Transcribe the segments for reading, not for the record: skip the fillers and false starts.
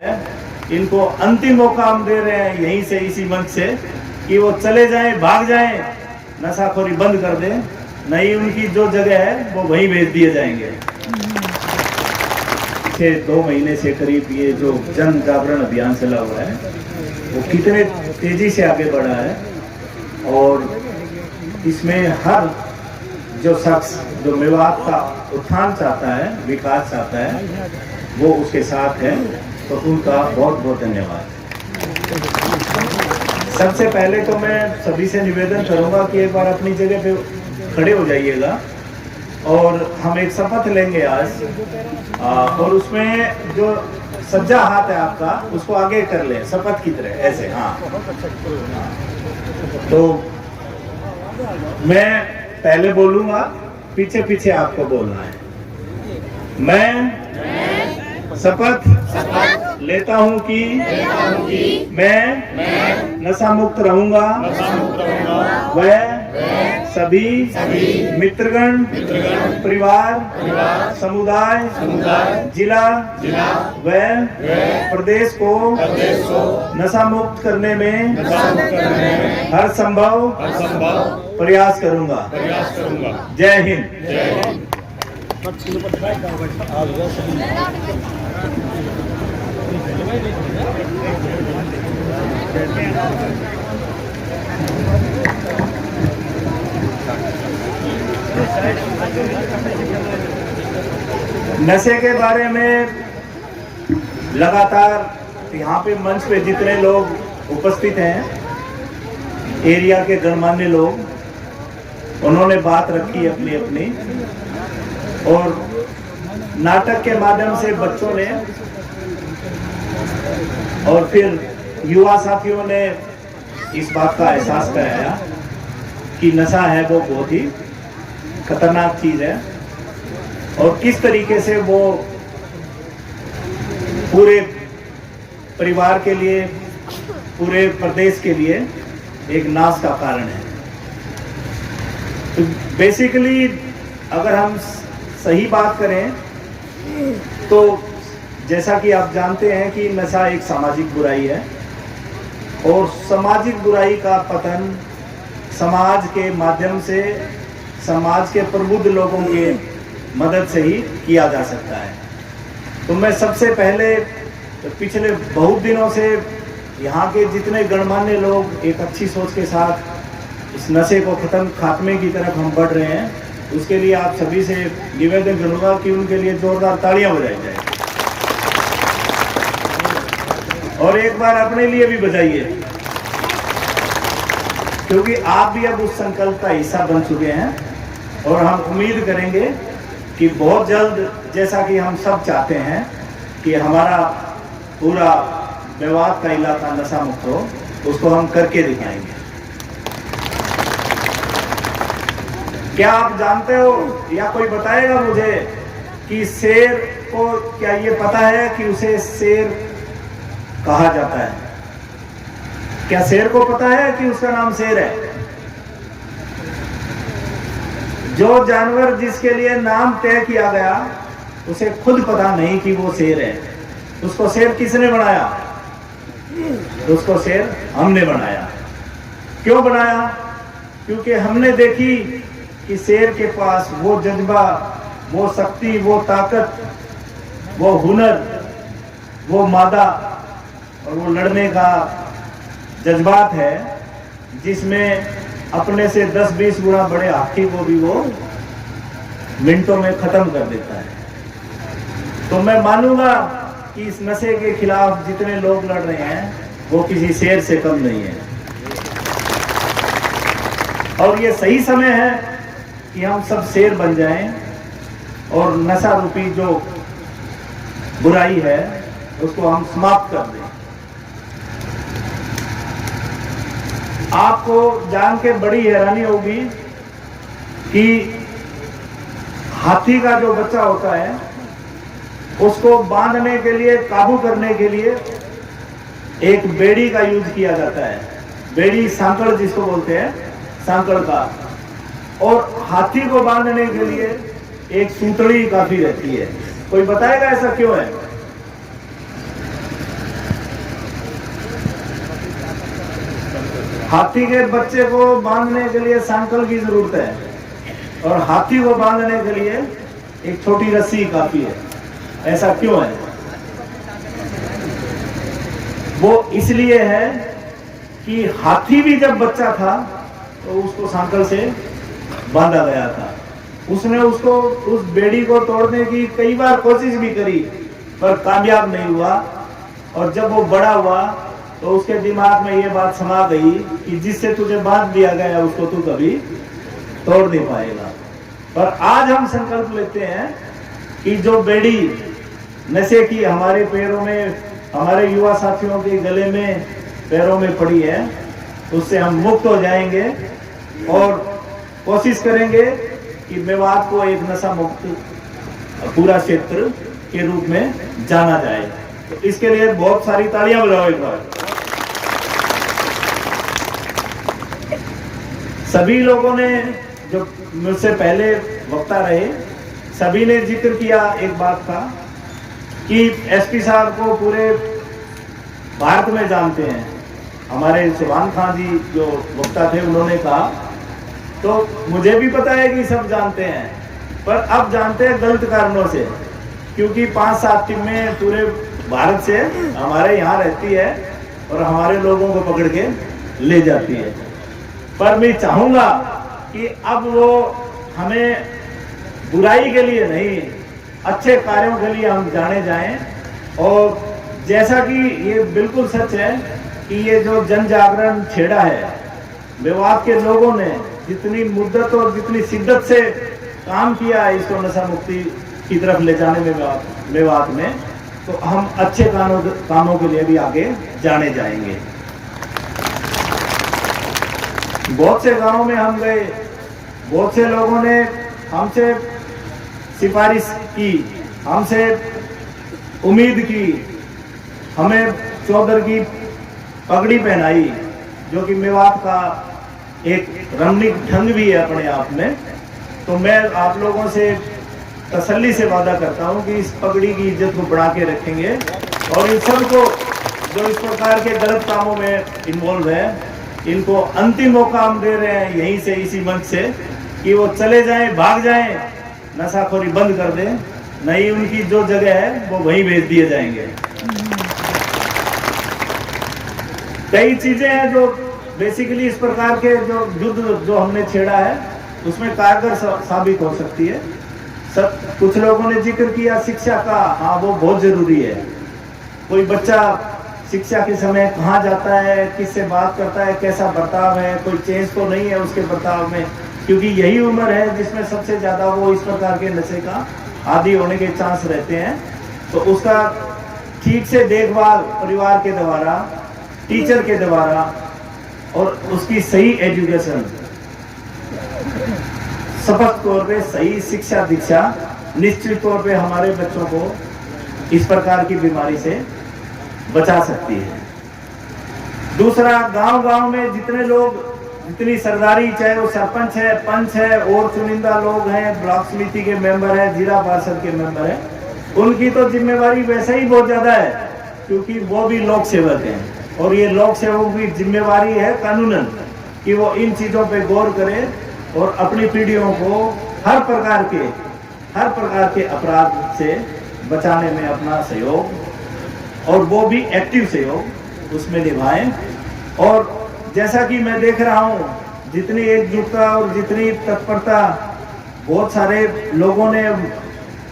इनको अंतिम मौका हम दे रहे हैं यहीं से, इसी मंच से, कि वो चले जाएं, भाग जाएं, नशाखोरी बंद कर दें, नहीं उनकी जो जगह है वो वहीं भेज दिए जाएंगे। पिछले 2 महीने से करीब ये जो जन जागरण अभियान चला हुआ है वो कितने तेजी से आगे बढ़ा है, और इसमें हर जो शख्स जो मेवात का उत्थान चाहता है, विकास चाहता है, वो उसके साथ है। तो उनका बहुत बहुत धन्यवाद। सबसे पहले तो मैं सभी से निवेदन करूंगा कि एक बार अपनी जगह पे खड़े हो जाइएगा और हम एक शपथ लेंगे आज, और उसमें जो सज्जा हाथ है आपका उसको आगे कर ले शपथ की तरह, ऐसे। हाँ, तो मैं पहले बोलूंगा, पीछे पीछे आपको बोलना है। मैं शपथ लेता हूं कि मैं नशा मुक्त रहूंगा, वह सभी मित्रगण, परिवार, समुदाय, जिला व प्रदेश को नशा मुक्त करने में हर संभव प्रयास करूंगा। जय हिंद। नशे के बारे में लगातार यहाँ पे मंच पे जितने लोग उपस्थित हैं, एरिया के गणमान्य लोग, उन्होंने बात रखी अपनी अपनी, और नाटक के माध्यम से बच्चों ने और फिर युवा साथियों ने इस बात का एहसास कराया कि नशा है वो बहुत ही खतरनाक चीज है, और किस तरीके से वो पूरे परिवार के लिए, पूरे प्रदेश के लिए एक नाश का कारण है। तो बेसिकली अगर हम सही बात करें तो जैसा कि आप जानते हैं कि नशा एक सामाजिक बुराई है, और सामाजिक बुराई का पतन समाज के माध्यम से, समाज के प्रबुद्ध लोगों के मदद से ही किया जा सकता है। तो मैं सबसे पहले पिछले बहुत दिनों से यहाँ के जितने गणमान्य लोग एक अच्छी सोच के साथ इस नशे को खात्मे की तरफ हम बढ़ रहे हैं, उसके लिए आप सभी से निवेदन करूंगा कि उनके लिए जोरदार तालियां बजाई जाए, और एक बार अपने लिए भी बजाइए, क्योंकि आप भी अब उस संकल्प का हिस्सा बन चुके हैं। और हम उम्मीद करेंगे कि बहुत जल्द, जैसा कि हम सब चाहते हैं कि हमारा पूरा मेवात का इलाका नशा मुक्त हो, उसको हम करके दिखाएंगे। क्या आप जानते हो या कोई बताएगा मुझे कि शेर को, क्या ये पता है कि उसे शेर कहा जाता है? क्या शेर को पता है कि उसका नाम शेर है? जो जानवर जिसके लिए नाम तय किया गया उसे खुद पता नहीं कि वो शेर है, उसको शेर किसने बनाया? उसको शेर हमने बनाया। क्यों बनाया? क्योंकि हमने देखी कि शेर के पास वो जज्बा, वो शक्ति, वो ताकत, वो हुनर, वो मादा और वो लड़ने का जज्बात है, जिसमें अपने से 10-20 गुना बड़े हाथी को भी वो मिनटों में खत्म कर देता है। तो मैं मानूंगा कि इस नशे के खिलाफ जितने लोग लड़ रहे हैं वो किसी शेर से कम नहीं है, और ये सही समय है कि हम सब शेर बन जाएं और नशा रूपी जो बुराई है उसको हम समाप्त कर दें। आपको जान के बड़ी हैरानी होगी कि हाथी का जो बच्चा होता है उसको बांधने के लिए, काबू करने के लिए एक बेड़ी का यूज किया जाता है। बेड़ी, सांकड़ जिसको बोलते हैं, सांकड़ का। और हाथी को बांधने के लिए एक सूतड़ी काफी रहती है। कोई बताएगा ऐसा क्यों है? हाथी के बच्चे को बांधने के लिए सांकल की जरूरत है और हाथी को बांधने के लिए एक छोटी रस्सी काफी है। ऐसा क्यों है? वो इसलिए है कि हाथी भी जब बच्चा था तो उसको सांकल से बांधा गया था। उसने उसको उस बेड़ी को तोड़ने की कई बार कोशिश भी करी पर कामयाब नहीं हुआ। और जब वो बड़ा हुआ तो उसके दिमाग में ये बात समा गई कि जिससे तुझे बांध दिया गया उसको तू कभी तोड़ नहीं पाएगा। पर आज हम संकल्प लेते हैं कि जो बेड़ी नशे की हमारे पैरों में, हमारे युवा साथियों के गले में, पैरों में पड़ी है, उससे हम मुक्त हो जाएंगे और कोशिश करेंगे कि मेवात को एक नशा मुक्त पूरा क्षेत्र के रूप में जाना जाए। तो इसके लिए बहुत सारी तालियां बजाओ एक बार। सभी लोगों ने जो मुझसे पहले वक्ता रहे, सभी ने जिक्र किया एक बात का कि एसपी साहब को पूरे भारत में जानते हैं। हमारे सुभान खान जी जो वक्ता थे उन्होंने कहा, तो मुझे भी पता है कि सब जानते हैं, पर अब जानते हैं गलत कारणों से, क्योंकि 5-7 टीमें पूरे भारत से हमारे यहाँ रहती है और हमारे लोगों को पकड़ के ले जाती है। पर मैं चाहूंगा कि अब वो हमें बुराई के लिए नहीं, अच्छे कार्यों के लिए हम जाने जाएं। और जैसा कि ये बिल्कुल सच है कि ये जो जन जागरण छेड़ा है, मेवात के लोगों ने जितनी मुद्दत और जितनी शिद्दत से काम किया है इसको नशा मुक्ति की तरफ ले जाने में मेवात में, तो हम अच्छे कामों के लिए भी आगे जाने जाएंगे। बहुत से गांवों में हम गए, बहुत से लोगों ने हमसे सिफारिश की, हमसे उम्मीद की, हमें चौधर की पगड़ी पहनाई, जो कि मेवात का एक रमणीक ढंग भी है अपने आप में। तो मैं आप लोगों से तसल्ली से वादा करता हूं कि इस पगड़ी की इज्जत को बढ़ा के रखेंगे और इन सबको जो इस प्रकार के गलत कामों में इन्वॉल्व है, इनको अंतिम मौका हम दे रहे हैं यहीं से, इसी मंच से, कि वो चले जाएं, भाग जाएं, नशाखोरी बंद कर दें, नहीं उनकी जो जगह है वो वहीं भेज दिए जाएंगे। कई चीजें हैं जो बेसिकली इस प्रकार के जो युद्ध जो हमने छेड़ा है उसमें कारगर साबित हो सकती है। सब कुछ लोगों ने जिक्र किया शिक्षा का, हाँ वो बहुत जरूरी है। कोई बच्चा शिक्षा के समय कहाँ जाता है, किससे बात करता है, कैसा बर्ताव है, कोई चेंज तो नहीं है उसके बर्ताव में, क्योंकि यही उम्र है जिसमें सबसे ज्यादा वो इस प्रकार के नशे का आदी होने के चांस रहते हैं। तो उसका ठीक से देखभाल परिवार के द्वारा, टीचर के द्वारा और उसकी सही एजुकेशन, स्पष्ट तौर पे सही शिक्षा दीक्षा निश्चित तौर पे हमारे बच्चों को इस प्रकार की बीमारी से बचा सकती है। दूसरा, गांव-गांव में जितने लोग, जितनी सरदारी, चाहे वो सरपंच है, पंच है और चुनिंदा लोग हैं, ब्लॉक समिति के मेंबर है, जिला पार्षद के मेंबर है, उनकी तो जिम्मेवारी वैसे ही बहुत ज्यादा है, क्योंकि वो भी लोक सेवक हैं। और ये लोक सेवक की जिम्मेवारी है कानूनन कि वो इन चीजों पे गौर करें और अपनी पीढ़ियों को हर प्रकार के अपराध से बचाने में अपना सहयोग, और वो भी एक्टिव सहयोग उसमें निभाएं। और जैसा कि मैं देख रहा हूं, जितनी एकजुटता और जितनी तत्परता बहुत सारे लोगों ने,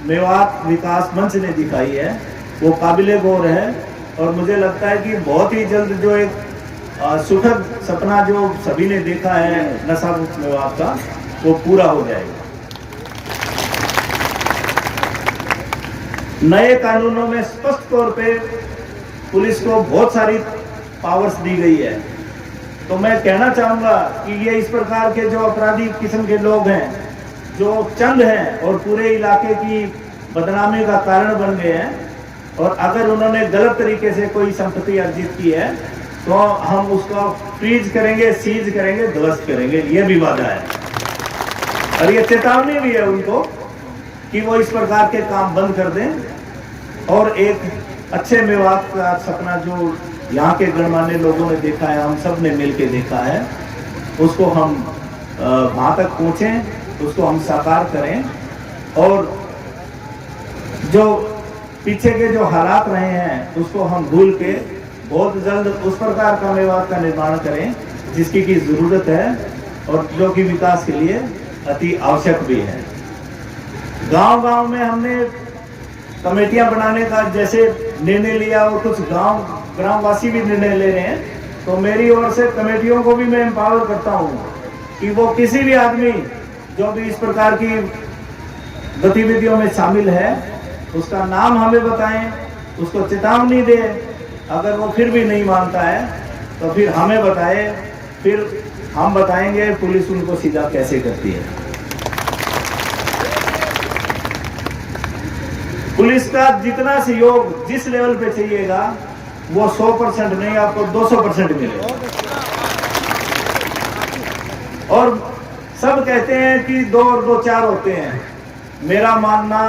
मेवात विकास मंच ने दिखाई है, वो काबिले गौर है। और मुझे लगता है कि बहुत ही जल्द जो एक सुखद सपना जो सभी ने देखा है नशा मुक्त मेवात का, वो पूरा हो जाएगा। नए कानूनों में स्पष्ट तौर पे पुलिस को बहुत सारी पावर्स दी गई है। तो मैं कहना चाहूंगा कि ये इस प्रकार के जो अपराधी किस्म के लोग हैं, जो चंद हैं और पूरे इलाके की बदनामी का कारण बन गए हैं, और अगर उन्होंने गलत तरीके से कोई संपत्ति अर्जित की है तो हम उसको फ्रीज करेंगे, सीज करेंगे, ध्वस्त करेंगे, ये भी वादा है। और ये चेतावनी भी है उनको कि वो इस प्रकार के काम बंद कर दें और एक अच्छे मेवात का सपना जो यहाँ के गणमान्य लोगों ने देखा है, हम सब ने मिलकर देखा है, उसको हम वहाँ तक पहुँचें, उसको हम साकार करें और जो पीछे के जो हालात रहे हैं उसको हम भूल के बहुत जल्द उस प्रकार का मेवात का निर्माण करें जिसकी की जरूरत है और जो कि विकास के लिए अति आवश्यक भी है। गांव-गांव में हमने कमेटियां बनाने का जैसे निर्णय लिया और कुछ ग्रामवासी भी निर्णय ले रहे हैं, तो मेरी ओर से कमेटियों को भी मैं एम्पावर करता हूं कि वो किसी भी आदमी जो भी इस प्रकार की गतिविधियों में शामिल है उसका नाम हमें बताएं, उसको चेतावनी दे, अगर वो फिर भी नहीं मानता है तो फिर हमें बताए, फिर हम बताएंगे पुलिस उनको सीधा कैसे करती है। पुलिस का जितना सहयोग जिस लेवल पे चाहिएगा वो 100% नहीं, आपको 200% मिलेगा। और सब कहते हैं कि 2 और 2 4 होते हैं, मेरा मानना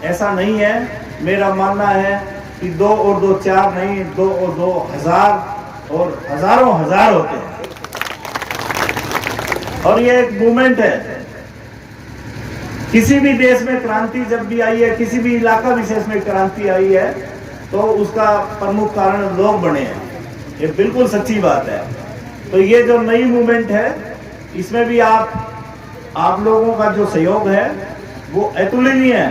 ऐसा नहीं है। मेरा मानना है कि 2 और 2 4 नहीं, 2 और 2 1000 और हजारों हजार होते हैं। और ये एक मूवमेंट है। किसी भी देश में क्रांति जब भी आई है, किसी भी इलाका विशेष में क्रांति आई है, तो उसका प्रमुख कारण लोग बने हैं, ये बिल्कुल सच्ची बात है। तो ये जो नई मूवमेंट है इसमें भी आप लोगों का जो सहयोग है वो अतुलनीय है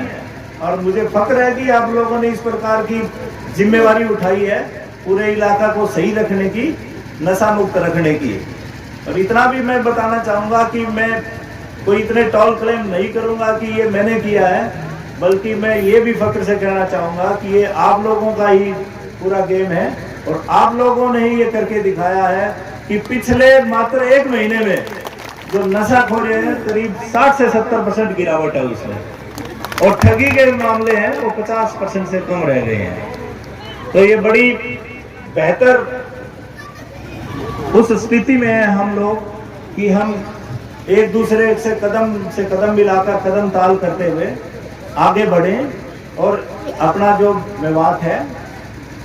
और मुझे फक्र है कि आप लोगों ने इस प्रकार की जिम्मेवारी उठाई है पूरे इलाका को सही रखने की, नशा मुक्त रखने की। और इतना भी मैं बताना चाहूँगा कि मैं कोई इतने टॉल क्लेम नहीं करूँगा कि ये मैंने किया है, बल्कि मैं ये भी फक्र से कहना चाहूँगा कि ये आप लोगों का ही पूरा गेम है और आप लोगों ने ही ये करके दिखाया है कि पिछले मात्र 1 महीने में जो नशाखोरी है करीब 60 से 70% गिरावट है उसमें, और ठगी के मामले हैं वो 50% से कम रह गए हैं। तो ये बड़ी बेहतर उस स्थिति में है हम लोग कि हम एक दूसरे से कदम मिलाकर, कदम ताल करते हुए आगे बढ़ें और अपना जो मेवात है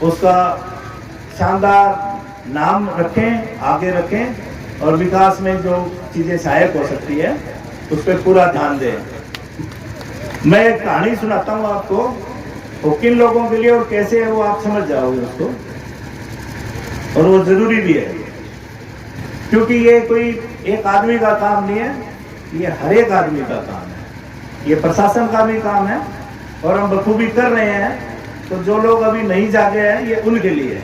उसका शानदार नाम रखें, आगे रखें और विकास में जो चीजें सहायक हो सकती है उस पर पूरा ध्यान दें। मैं एक कहानी सुनाता हूँ आपको, वो किन लोगों के लिए और कैसे है वो आप समझ जाओगे उसको, और वो जरूरी भी है क्योंकि ये कोई एक आदमी का काम नहीं है, ये हर एक आदमी का काम है, ये प्रशासन का भी काम है और हम बखूबी कर रहे हैं। तो जो लोग अभी नहीं जागे हैं ये उनके लिए है।